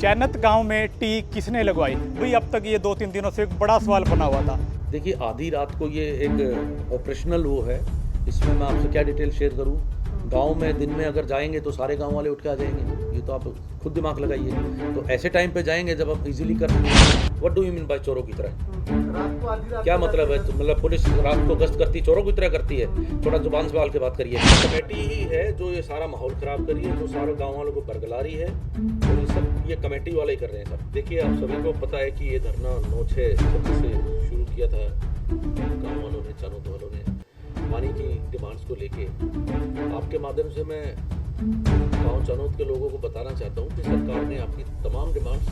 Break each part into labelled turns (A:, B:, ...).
A: चैनत गांव में टी किसने लगवाई? भाई अब तक ये 2-3 दिनों से एक बड़ा सवाल बना हुआ था।
B: देखिए आधी रात को ये एक ऑपरेशनल वो है, इसमें मैं आपसे क्या डिटेल शेयर करूं। गांव में दिन में अगर जाएंगे तो सारे गांव वाले उठ के आ जाएंगे, ये तो आप खुद दिमाग लगाइए। तो ऐसे टाइम पे जाएंगे जब आप इजीली कर सकते। What do you mean by चोरों की तरह?
C: रात को आधी रात
B: क्या
C: को
B: मतलब है?
C: जाते
B: तो मतलब पुलिस रात को गश्त करती चोरों की तरह करती है? थोड़ा जुबान संभाल के बात करिए। कमेटी ही है जो ये सारा माहौल खराब करी है, जो सारे गांव वालों को बरगला रही है, और ये सब ये कमेटी वाले ही कर रहे हैं सब। देखिए आप सभी को पता है कि ये धरना 9/6 से शुरू किया था गांव वालों ने, चानोद वालों ने, पानी की डिमांड्स को लेके। आपके माध्यम से मैं गांव चानोद के लोगों को बताना चाहता हूं कि सरकार ने आपकी तमाम डिमांड्स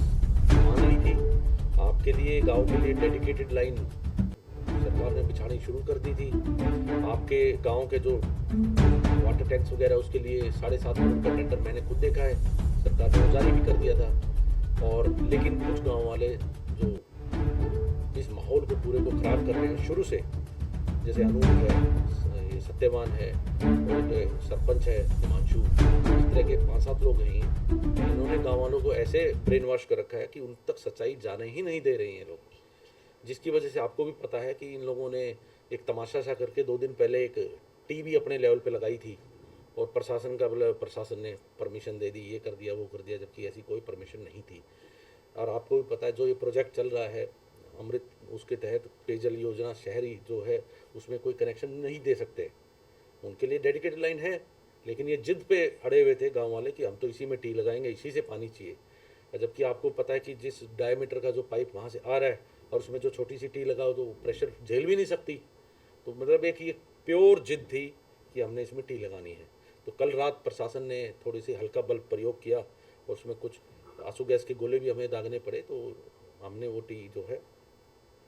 B: मान ली थी। आपके लिए, गांव के लिए डेडिकेटेड लाइन सरकार ने बिछानी शुरू कर दी थी। आपके गांव के जो वाटर टैंक्स वगैरह उसके लिए 7.5 करोड़ का टेंडर मैंने खुद देखा है, सरकार ने वो जारी भी कर दिया था। और लेकिन कुछ गांव वाले जो इस माहौल को पूरे को खराब कर रहे हैं शुरू से, जैसे अनूप है, ये सत्यवान है, और सरपंच है हिमांशु, इस तरह के 5-7 लोग हैं, इन्होंने गाँव वालों को ऐसे ब्रेन वॉश कर रखा है कि उन तक सच्चाई जाने ही नहीं दे रही हैं लोग। जिसकी वजह से आपको भी पता है कि इन लोगों ने एक तमाशा सा करके 2 दिन पहले एक टीवी अपने लेवल पे लगाई थी, और प्रशासन का मतलब प्रशासन ने परमिशन दे दी, ये कर दिया वो कर दिया, जबकि ऐसी कोई परमिशन नहीं थी। और आपको भी पता है जो ये प्रोजेक्ट चल रहा है अमृत, उसके तहत पेयजल योजना शहरी जो है उसमें कोई कनेक्शन नहीं दे सकते, उनके लिए डेडिकेटेड लाइन है। लेकिन ये जिद पे अड़े हुए थे गांव वाले कि हम तो इसी में टी लगाएंगे, इसी से पानी चाहिए। जबकि आपको पता है कि जिस डायमीटर का जो पाइप वहाँ से आ रहा है और उसमें जो छोटी सी टी लगाओ तो प्रेशर झेल भी नहीं सकती। तो मतलब एक ये प्योर जिद थी कि हमने इसमें टी लगानी है। तो कल रात प्रशासन ने थोड़ी सी हल्का बल प्रयोग किया और उसमें कुछ आंसू गैस के गोले भी हमें दागने पड़े, तो हमने वो टी जो है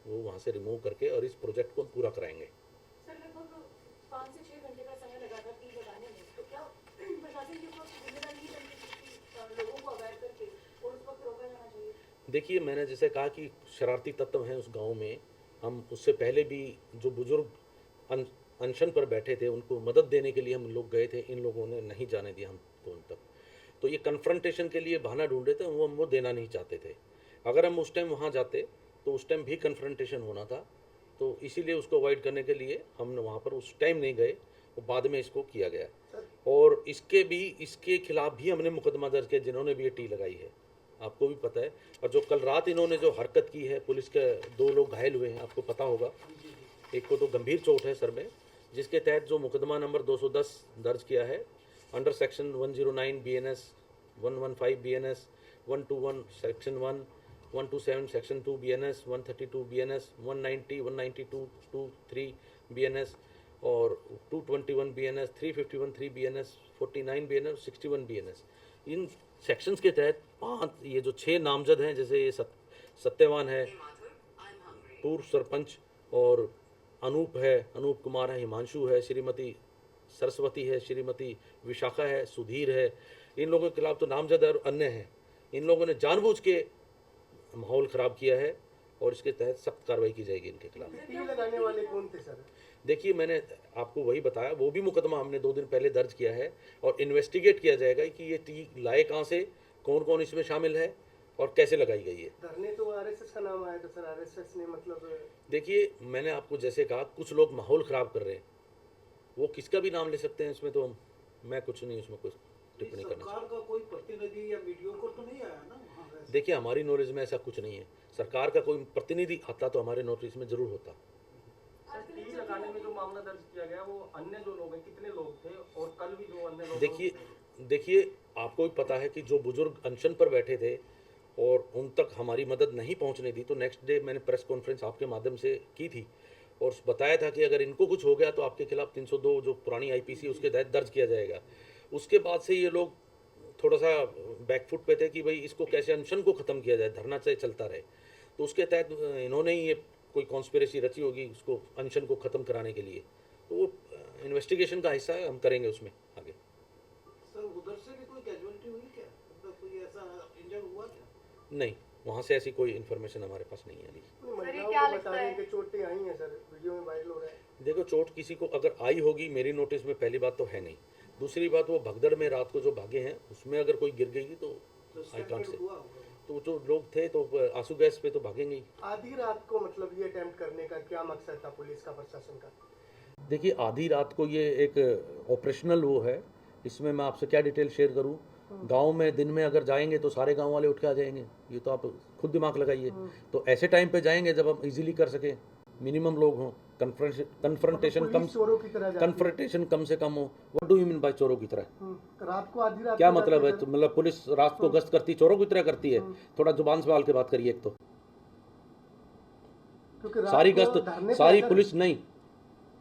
B: वो वहाँ से रिमूव करके और इस प्रोजेक्ट को हम पूरा कराएंगे।
D: सर लगभग 5 से 6 घंटे का समय लगा था टी लगाने में, तो क्या प्रशासन की कोई जिम्मेदारी नहीं बनती कि लोगों को अवेयर करके और उस वक्त रोका जाना चाहिए?
B: देखिए मैंने जैसे कहा कि शरारती तत्व हैं उस गांव में, हम उससे पहले भी जो बुजुर्ग अनशन पर बैठे थे उनको मदद देने के लिए हम लोग गए थे, इन लोगों ने नहीं जाने दिया हमको उन तक। तो ये कन्फ्रंटेशन के लिए बहाना ढूंढ रहे थे, वो हम वो देना नहीं चाहते थे। अगर हम उस टाइम वहाँ जाते तो उस टाइम भी कन्फ्रंटेशन होना था, तो इसीलिए उसको अवॉइड करने के लिए हम वहाँ पर उस टाइम नहीं गए, वो बाद में इसको किया गया। और इसके खिलाफ भी हमने मुकदमा दर्ज किया जिन्होंने भी ये टी लगाई है, आपको भी पता है। और जो कल रात इन्होंने जो हरकत की है, पुलिस के 2 लोग घायल हुए हैं, आपको पता होगा, एक को तो गंभीर चोट है सर में, जिसके तहत जो मुकदमा नंबर 210 दर्ज किया है under section 109 BNS, 115 BNS, 121 section 1, 127 section 2 BNS, 132 BNS, 190, 192, 23 BNS और 221 BNS, 351 3 BNS, 49 BNS, 61 BNS। इन सेक्शंस के तहत 5 ये जो 6 नामजद हैं, जैसे ये सत्यवान है, पूर्व सरपंच, और अनूप है, अनूप कुमार है, हिमांशु है, श्रीमती सरस्वती है, श्रीमती विशाखा है, सुधीर है, इन लोगों के खिलाफ तो नामजद और अन्य हैं। इन लोगों ने जानबूझ के माहौल ख़राब किया है और इसके तहत सख्त कार्रवाई की जाएगी इनके खिलाफ।
C: टी लगाने वाले कौन थे सर?
B: देखिए मैंने आपको वही बताया, वो भी मुकदमा हमने 2 दिन पहले दर्ज किया है और इन्वेस्टिगेट किया जाएगा कि ये टी लाए कहाँ से, कौन कौन इसमें शामिल है और कैसे लगाई गई है।
C: धरने तो आरएसएस का नाम आया था सर, आरएसएस ने मतलब
B: देखिए मैंने आपको जैसे कहा, कुछ लोग माहौल ख़राब कर रहे हैं, वो किसका भी नाम ले सकते हैं, इसमें तो मैं कुछ नहीं उसमें कुछ टिप्पणी करना
E: सरकार का कोई प्रतिनिधि या मीडियोकर तो नहीं आया ना वहाँ पे?
B: देखिए हमारी नॉलेज में ऐसा कुछ नहीं है, सरकार का कोई प्रतिनिधि आता तो हमारे नोटिस में ज़रूर होता।
F: टी लगाने में जो मामला दर्ज किया गया वो अन्य जो लोग हैं कितने लोग थे, और कल भी जो अन्य लोग
B: देखिए आपको भी पता है कि जो बुजुर्ग अनशन पर बैठे थे और उन तक हमारी मदद नहीं पहुंचने दी, तो नेक्स्ट डे मैंने प्रेस कॉन्फ्रेंस आपके माध्यम से की थी और बताया था कि अगर इनको कुछ हो गया तो आपके खिलाफ 302 जो पुरानी IPC उसके तहत दर्ज किया जाएगा। उसके बाद से ये लोग थोड़ा सा बैकफुट पे थे कि भाई इसको कैसे अनशन को ख़त्म किया जाए, धरना चाहे चलता रहे। तो उसके तहत इन्होंने ही ये कोई कॉन्स्पिरेसी रची होगी उसको अनशन को ख़त्म कराने के लिए, तो वो इन्वेस्टिगेशन का हिस्सा है, हम करेंगे उसमें आगे।
E: सर उधर से भी कोई कैजुअलिटी हुई क्या, मतलब कोई ऐसा इंजर्ड हुआ क्या?
B: नहीं, वहाँ से ऐसी कोई इन्फॉर्मेशन हमारे पास नहीं है अभी।
C: महिलाओं
D: क्या
C: को
D: लगता
C: बता रहे
D: है?
C: हैं कि चोटें आई हैं सर, वीडियो में वायरल हो रहा है।
B: देखो चोट किसी को अगर आई होगी मेरी नोटिस में, पहली बात तो है नहीं। दूसरी बात वो भगदड़ में रात को जो भागे हैं उसमें अगर कोई गिर गई तो आई कांट से। तो जो लोग थे तो आंसू गैस पे तो भागेंगे ही।
C: आधी रात को मतलब ये अटेम्प्ट करने का क्या मकसद था पुलिस का, प्रशासन का?
B: देखिए आधी रात को ये एक ऑपरेशनल वो है, इसमें मैं आपसे क्या डिटेल शेयर करूं। गांव में दिन में अगर जाएंगे तो सारे गांव वाले उठ के आ जाएंगे, ये तो आप खुद दिमाग लगाइए। तो ऐसे टाइम पे जाएंगे जब हम इजीली कर सके, मिनिमम लोग हों, कन्फ्रंटेशन कम,
C: चोरों की तरह जाती है।
B: कन्फ्रंटेशन कम से कम हो। What do you mean by चोरों की तरह?
C: रात को आधी रात
B: क्या
C: को
B: मतलब है?
C: जाते
B: तो मतलब पुलिस रात को गश्त करती चोरों की तरह करती है? थोड़ा जुबान संभाल के बात करिए। एक तो
C: क्योंकि रात
B: सारी
C: को
B: गश्त,
C: धरने पे
B: सारी
C: सर-
B: पुलिस नहीं,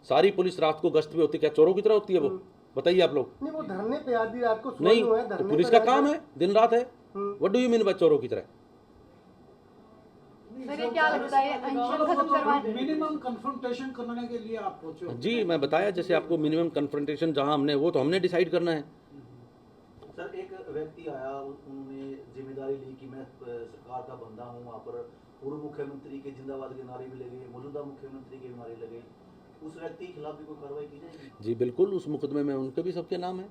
B: सारी पुलिस रात को गश्त पे होती है, क्या चोरों की तरह होती है वो? बताइए आप लोग।
C: नहीं, वो धरने पे आधी रात को सोए
B: नहीं,
C: हुए हैं,
B: तो
C: धरने
B: पुलिस
C: पे
B: का
C: रहकर-
B: काम है, दिन रात है। What do you mean by चोरों की तरह?
G: सर ये क्या लगता है अनशन खत्म करवाने
E: मिनिमम कन्फ्रंटेशन करने के लिए आप पहुंचे हो।
B: जी मैं बताया जैसे आपको मिनिमम कन्फ्रंटेशन जहां हमने वो तो हमने डिसाइड करना है।
H: सर एक व्यक्ति आया, उन्होंने जिम्मेदारी ली कि मैं सरकार का बंदा हूँ। वहाँ पर पूर्व मुख्यमंत्री के जिंदाबाद के नारे भी लगे, मौजूदा मुख्यमंत्री के भी नारे लगे। उस व्यक्ति के खिलाफ भी कोई कार्रवाई की जाएगी?
B: जी बिल्कुल, उस मुकदमे में उनके भी सबके नाम है,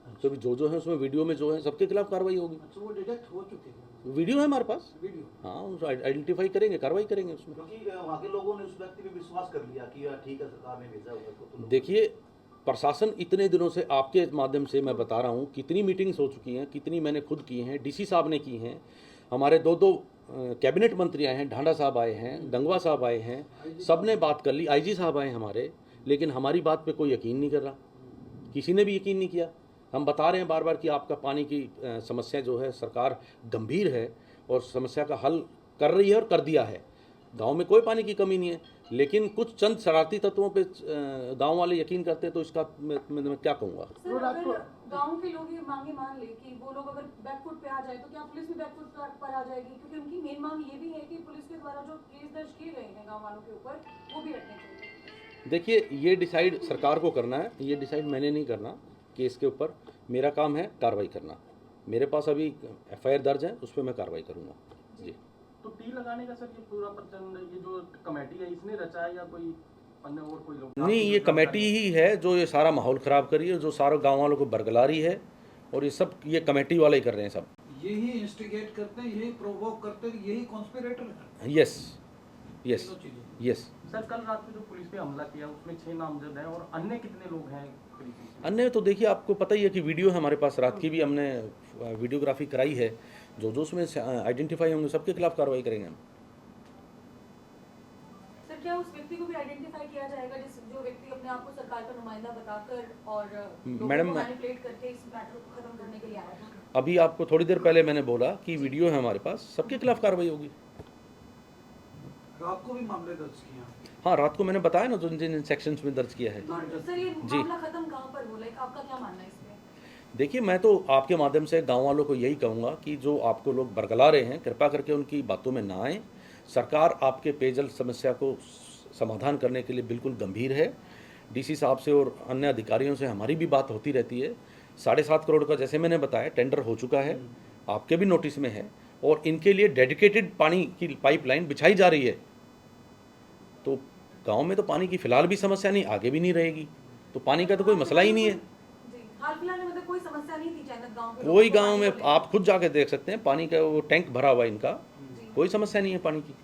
B: उनके भी जो है उसमें वीडियो में जो है सबके खिलाफ कार्रवाई होगी।
E: अच्छा, वो डिटेक्ट हो चुके हैं
B: वीडियो है हमारे पास,
E: वीडियो।
B: हाँ उसको आइडेंटिफाई करेंगे, कार्रवाई करेंगे उसमें।
H: क्योंकि वहाँ के लोगों ने उस व्यक्ति पे विश्वास कर लिया कि यार ठीक है सरकार ने भेजा होगा इसको, तो लोग-
B: देखिए प्रशासन इतने दिनों से आपके माध्यम से मैं बता रहा हूँ कितनी मीटिंग्स हो चुकी हैं, कितनी मैंने खुद की हैं, डीसी साहब ने की हैं, हमारे दो कैबिनेट मंत्री आए हैं, ढांडा साहब आए हैं, गंगवा साहब आए हैं, सब ने बात कर ली, आईजी साहब आए हमारे, लेकिन हमारी बात पे कोई यकीन नहीं कर रहा, किसी ने भी यकीन नहीं किया। हम बता रहे हैं बार बार कि आपका पानी की समस्या जो है सरकार गंभीर है और समस्या का हल कर रही है और कर दिया है। गांव में कोई पानी की कमी नहीं है, लेकिन कुछ चंद शरारती तत्वों पे गांव वाले यकीन करते हैं, तो इसका मैं क्या कहूँगा।
D: सर अगर गांव के लोग ये मांगे मान ले कि वो लोग अगर बैकफुट पे आ जाए तो क्या पुलिस भी बैकफुट पर आ जाएगी? क्योंकि उनकी मेन मांग ये भी है कि पुलिस के द्वारा जो केस दर्ज किए गए हैं गांव वालों के ऊपर वो भी हटने चाहिए।
B: देखिए ये डिसाइड सरकार को करना है, ये डिसाइड मैंने नहीं करना केस के ऊपर, मेरा काम है कार्रवाई करना। मेरे पास अभी एफआईआर दर्ज है, उस पर मैं कार्रवाई करूँगा। जी
F: तो टी लगाने का सर ये पूरा प्रचंड ये जो कमेटी है इसने रचा है या कोई अन्य और कोई लोग?
B: नहीं, ये कमेटी ही है जो ये सारा माहौल ख़राब कर रही है, जो सारे गांव वालों को बरगला रही है, और ये सब ये कमेटी वाले ही कर रहे हैं सब।
E: यही इंस्टिगेट करते हैं, यही प्रोवोक करते हैं, यही कॉन्स्पिरेटर है।
B: Yes yes yes.
F: सर कल रात में जो पुलिस पे हमला किया उसमें 6 नामजद हैं और अन्य कितने लोग हैं?
B: अन्य तो देखिए आपको पता ही है कि वीडियो है हमारे पास, रात की भी हमने वीडियोग्राफी कराई है, जो उसमें आइडेंटिफाई होंगे सबके खिलाफ कार्रवाई करेंगे हम।
D: सर क्या उस व्यक्ति को भी आइडेंटिफाई किया जाएगा जो व्यक्ति अपने आप को सरकार का नुमाइंदा बताकर और
B: मैडम,
D: मैनिपुलेट करके इस मैटर को खत्म करने के लिए आया था?
B: अभी आपको थोड़ी देर पहले मैंने बोला कि वीडियो है हमारे पास, सबके खिलाफ कार्रवाई होगी।
E: रात को भी मामले दर्ज किए हैं।
B: हाँ रात को मैंने बताया ना, जिन जिन सेक्शंस में दर्ज किया है।
D: तो सर ये मामला खत्म कहाँ पर हुआ? लाइक आपका क्या मानना है इसमें?
B: देखिए मैं तो आपके माध्यम से गांव वालों को यही कहूँगा कि जो आपको लोग बरगला रहे हैं, कृपा करके उनकी बातों में ना आएँ। सरकार आपके पेयजल समस्या को समाधान करने के लिए बिल्कुल गंभीर है। डीसी साहब से और अन्य अधिकारियों से हमारी भी बात होती रहती है। 7.5 करोड़ का जैसे मैंने बताया टेंडर हो चुका है, आपके भी नोटिस में है, और इनके लिए डेडिकेटेड पानी की पाइपलाइन बिछाई जा रही है। तो गांव में तो पानी की फिलहाल भी समस्या नहीं, आगे भी नहीं रहेगी, तो पानी का तो कोई मसला ही नहीं है।
D: जी हाल फिलहाल में मतलब कोई समस्या नहीं थी चैनक गांव के
B: कोई गांव में आप खुद जाके देख सकते हैं, पानी का वो टैंक भरा हुआ है इनका, कोई समस्या नहीं है पानी की।